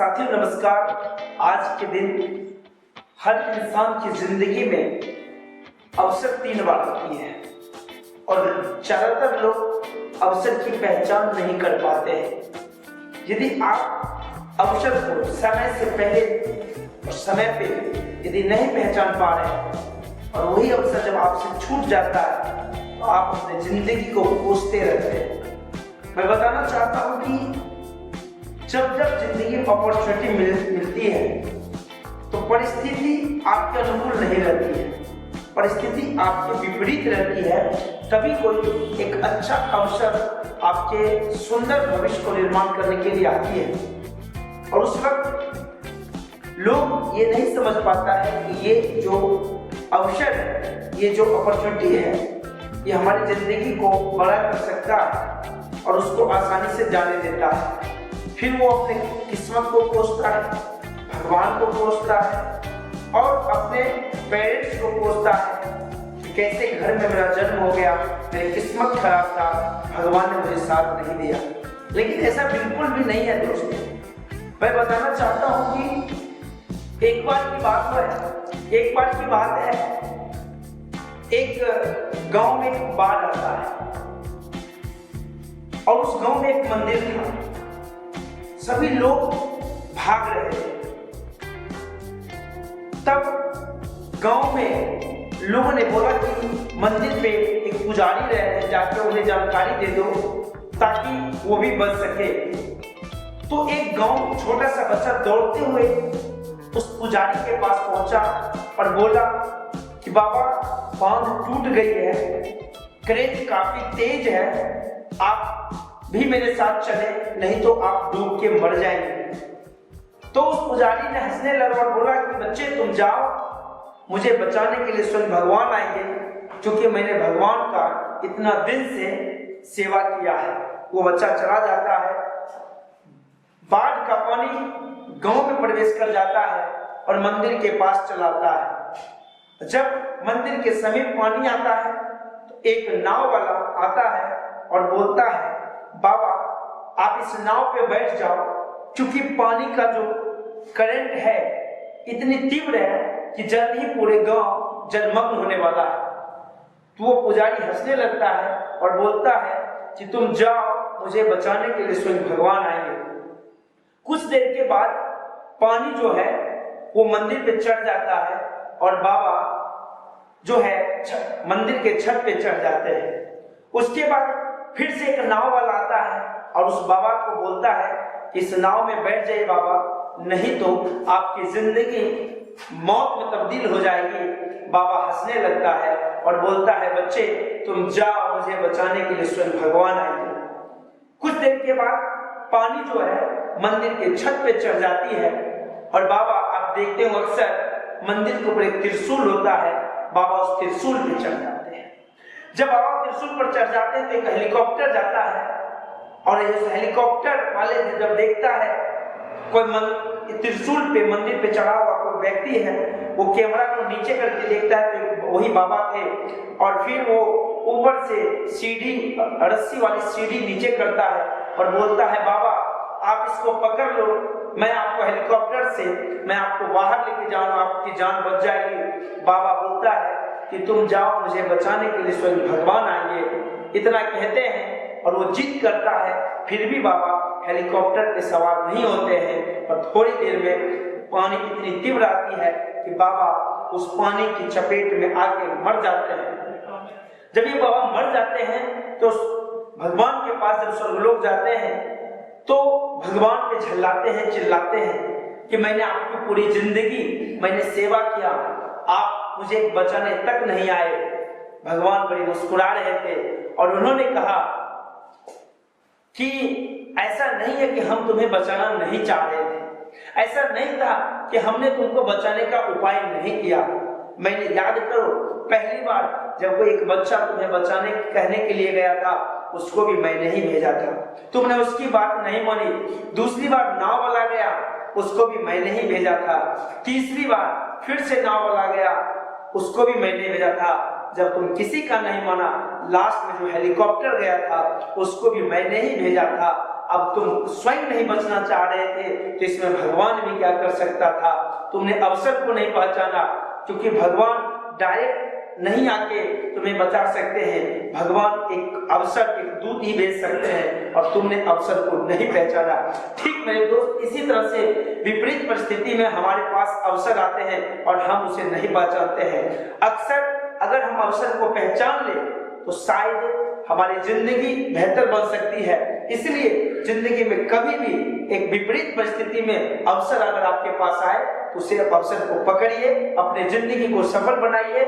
साथियों नमस्कार। आज के दिन हर इंसान की जिंदगी में अवसर 3 बार होती है और ज्यादातर लोग अवसर की पहचान नहीं कर पाते हैं। यदि आप अवसर को समय से पहले और समय पे यदि नहीं पहचान पा रहे हैं और वही अवसर जब आपसे छूट जाता है तो आप अपनी जिंदगी को कोसते रहते हैं। मैं बताना चाहता हूं कि जब जब जिंदगी में अपॉर्चुनिटी मिलती है तो परिस्थिति आपके अनुकूल नहीं रहती है, परिस्थिति आपके विपरीत रहती है। तभी कोई एक अच्छा अवसर आपके सुंदर भविष्य को निर्माण करने के लिए आती है और उस वक्त लोग ये नहीं समझ पाता है कि ये जो अवसर है, ये जो अपॉर्चुनिटी है, ये हमारी जिंदगी को बड़ा कर सकता है और उसको आसानी से जाने देता है। फिर वो अपने किस्मत को कोसता है, भगवान को कोसता है और अपने पेरेंट्स को कोसता है कि कैसे घर में मेरा जन्म हो गया, मेरी किस्मत खराब था, भगवान ने मुझे साथ नहीं दिया। लेकिन ऐसा बिल्कुल भी नहीं है दोस्तों। मैं बताना चाहता हूँ कि एक बार की बात है, एक गांव में एक बाढ़ आता है और उस गांव में एक मंदिर था। सभी लोग भाग रहे थे। तब गांव में लोगों ने बोला कि मंदिर पे एक पुजारी रहे हैं, जाकर उन्हें जानकारी दे दो ताकि वो भी बच सके। तो एक गांव छोटा सा बच्चा दौड़ते हुए उस पुजारी के पास पहुंचा और बोला कि बाबा बांध टूट गई है, करेंट काफी तेज है, आप भी मेरे साथ चले, नहीं तो आप डूब के मर जाएंगे। तो उस पुजारी ने हंसने लगा और बोला कि बच्चे तुम जाओ, मुझे बचाने के लिए स्वयं भगवान आएंगे, क्योंकि मैंने भगवान का इतना दिन से सेवा किया है। वो बच्चा चला जाता है, बाढ़ का पानी गांव में प्रवेश कर जाता है और मंदिर के पास चला आता है। जब मंदिर के समीप पानी आता है तो एक नाव वाला आता है और बोलता है बाबा आप इस नाव पे बैठ जाओ, क्योंकि पानी का जो करंट है इतनी तीव्र है कि जल्द ही पूरे गांव जलमग्न होने वाला है। तो वो पुजारी हंसने लगता है और बोलता है कि तुम जाओ, मुझे बचाने के लिए स्वयं भगवान आएंगे। कुछ देर के बाद पानी जो है वो मंदिर पे चढ़ जाता है और बाबा जो है मंदिर के छत पे चढ़ जाते हैं। उसके बाद फिर से एक नाव वाला आता है और उस बाबा को बोलता है कि इस नाव में बैठ जाइए बाबा, नहीं तो आपकी जिंदगी मौत में तब्दील हो जाएगी। बाबा हंसने लगता है और बोलता है बच्चे तुम जाओ, मुझे बचाने के लिए स्वयं भगवान आएंगे। कुछ देर के बाद पानी जो है मंदिर के छत पे चढ़ जाती है और बाबा आप देखते हो अक्सर मंदिर के ऊपर एक त्रिशूल होता है, बाबा उस त्रिशूल पे चढ़ जाते हैं। जब बाबा त्रिशूल पर चढ़ जाते हैं तो एक हेलीकॉप्टर जाता है और इस हेलीकॉप्टर वाले जब देखता है कोई त्रिशूल पे मंदिर पे चढ़ा हुआ कोई व्यक्ति है, वो कैमरा को नीचे करके देखता है तो वही बाबा थे और फिर वो ऊपर से सीढ़ी, रस्सी वाली सीढ़ी नीचे करता है और बोलता है बाबा आप इसको पकड़ लो, मैं आपको हेलीकॉप्टर से मैं आपको बाहर लेके जाऊंगा, आपकी जान बच जाएगी। बाबा बोलता है कि तुम जाओ, मुझे बचाने के लिए स्वयं भगवान आएंगे। इतना कहते हैं और वो जिद करता है, फिर भी बाबा हेलीकॉप्टर पे सवार नहीं होते हैं और थोड़ी देर में पानी इतनी तीव्र आती है कि बाबा उस पानी की चपेट में आके मर जाते हैं। जब ये बाबा मर जाते हैं तो भगवान के पास जब स्वर्गलोक जाते हैं तो भगवान पे झल्लाते हैं, चिल्लाते हैं कि मैंने आपकी पूरी जिंदगी मैंने सेवा किया, आप मुझे बचाने तक नहीं आए। भगवान बड़ी मुस्कुरा रहे थे और उन्होंने कहा कि ऐसा नहीं है कि हम तुम्हें बचाना नहीं चाह रहे थे, ऐसा नहीं था कि हमने तुमको बचाने का उपाय नहीं किया। मैंने याद करो पहली बार जब कोई एक बच्चा तुम्हें बचाने कहने के लिए गया था उसको भी मैंने ही भेजा था, तुमने उसकी बात नहीं मानी। दूसरी बार नाव वाला गया, उसको भी मैंने ही भेजा था। तीसरी बार फिर से नाव वाला गया, उसको भी मैंने भेजा था। जब तुम किसी का नहीं माना, लास्ट में जो हेलीकॉप्टर गया था उसको भी मैंने ही भेजा था। अब तुम स्वयं नहीं बचना चाह रहे थे तो इसमें भगवान भी क्या कर सकता था। तुमने अवसर को नहीं पहचाना, क्योंकि भगवान डायरेक्ट नहीं आके तुम्हें बचा सकते हैं। भगवान एक अवसर, एक दूत ही भेज सकते हैं और तुमने अवसर को नहीं पहचाना। ठीक मेरे दोस्त, इसी तरह से विपरीत परिस्थिति में हमारे पास अवसर आते हैं और हम उसे नहीं पहचानते हैं। अक्सर अगर हम अवसर को पहचान ले तो शायद हमारी जिंदगी बेहतर बन सकती है। इसलिए जिंदगी में कभी भी एक विपरीत परिस्थिति में अवसर अगर आपके पास आए तो सिर्फ अवसर को पकड़िए, अपने जिंदगी को सफल बनाइए।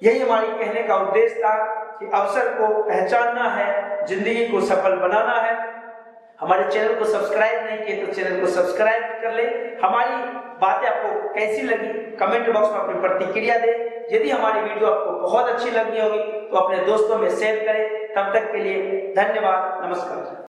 यही हमारी कहने का उद्देश्य था कि अवसर को पहचानना है, जिंदगी को सफल बनाना है। हमारे चैनल को सब्सक्राइब नहीं किए तो चैनल को सब्सक्राइब कर ले। हमारी बातें आपको कैसी लगी कमेंट बॉक्स में अपनी प्रतिक्रिया दें। यदि हमारी वीडियो आपको बहुत अच्छी लगी होगी तो अपने दोस्तों में शेयर करें। तब तक के लिए धन्यवाद, नमस्कार।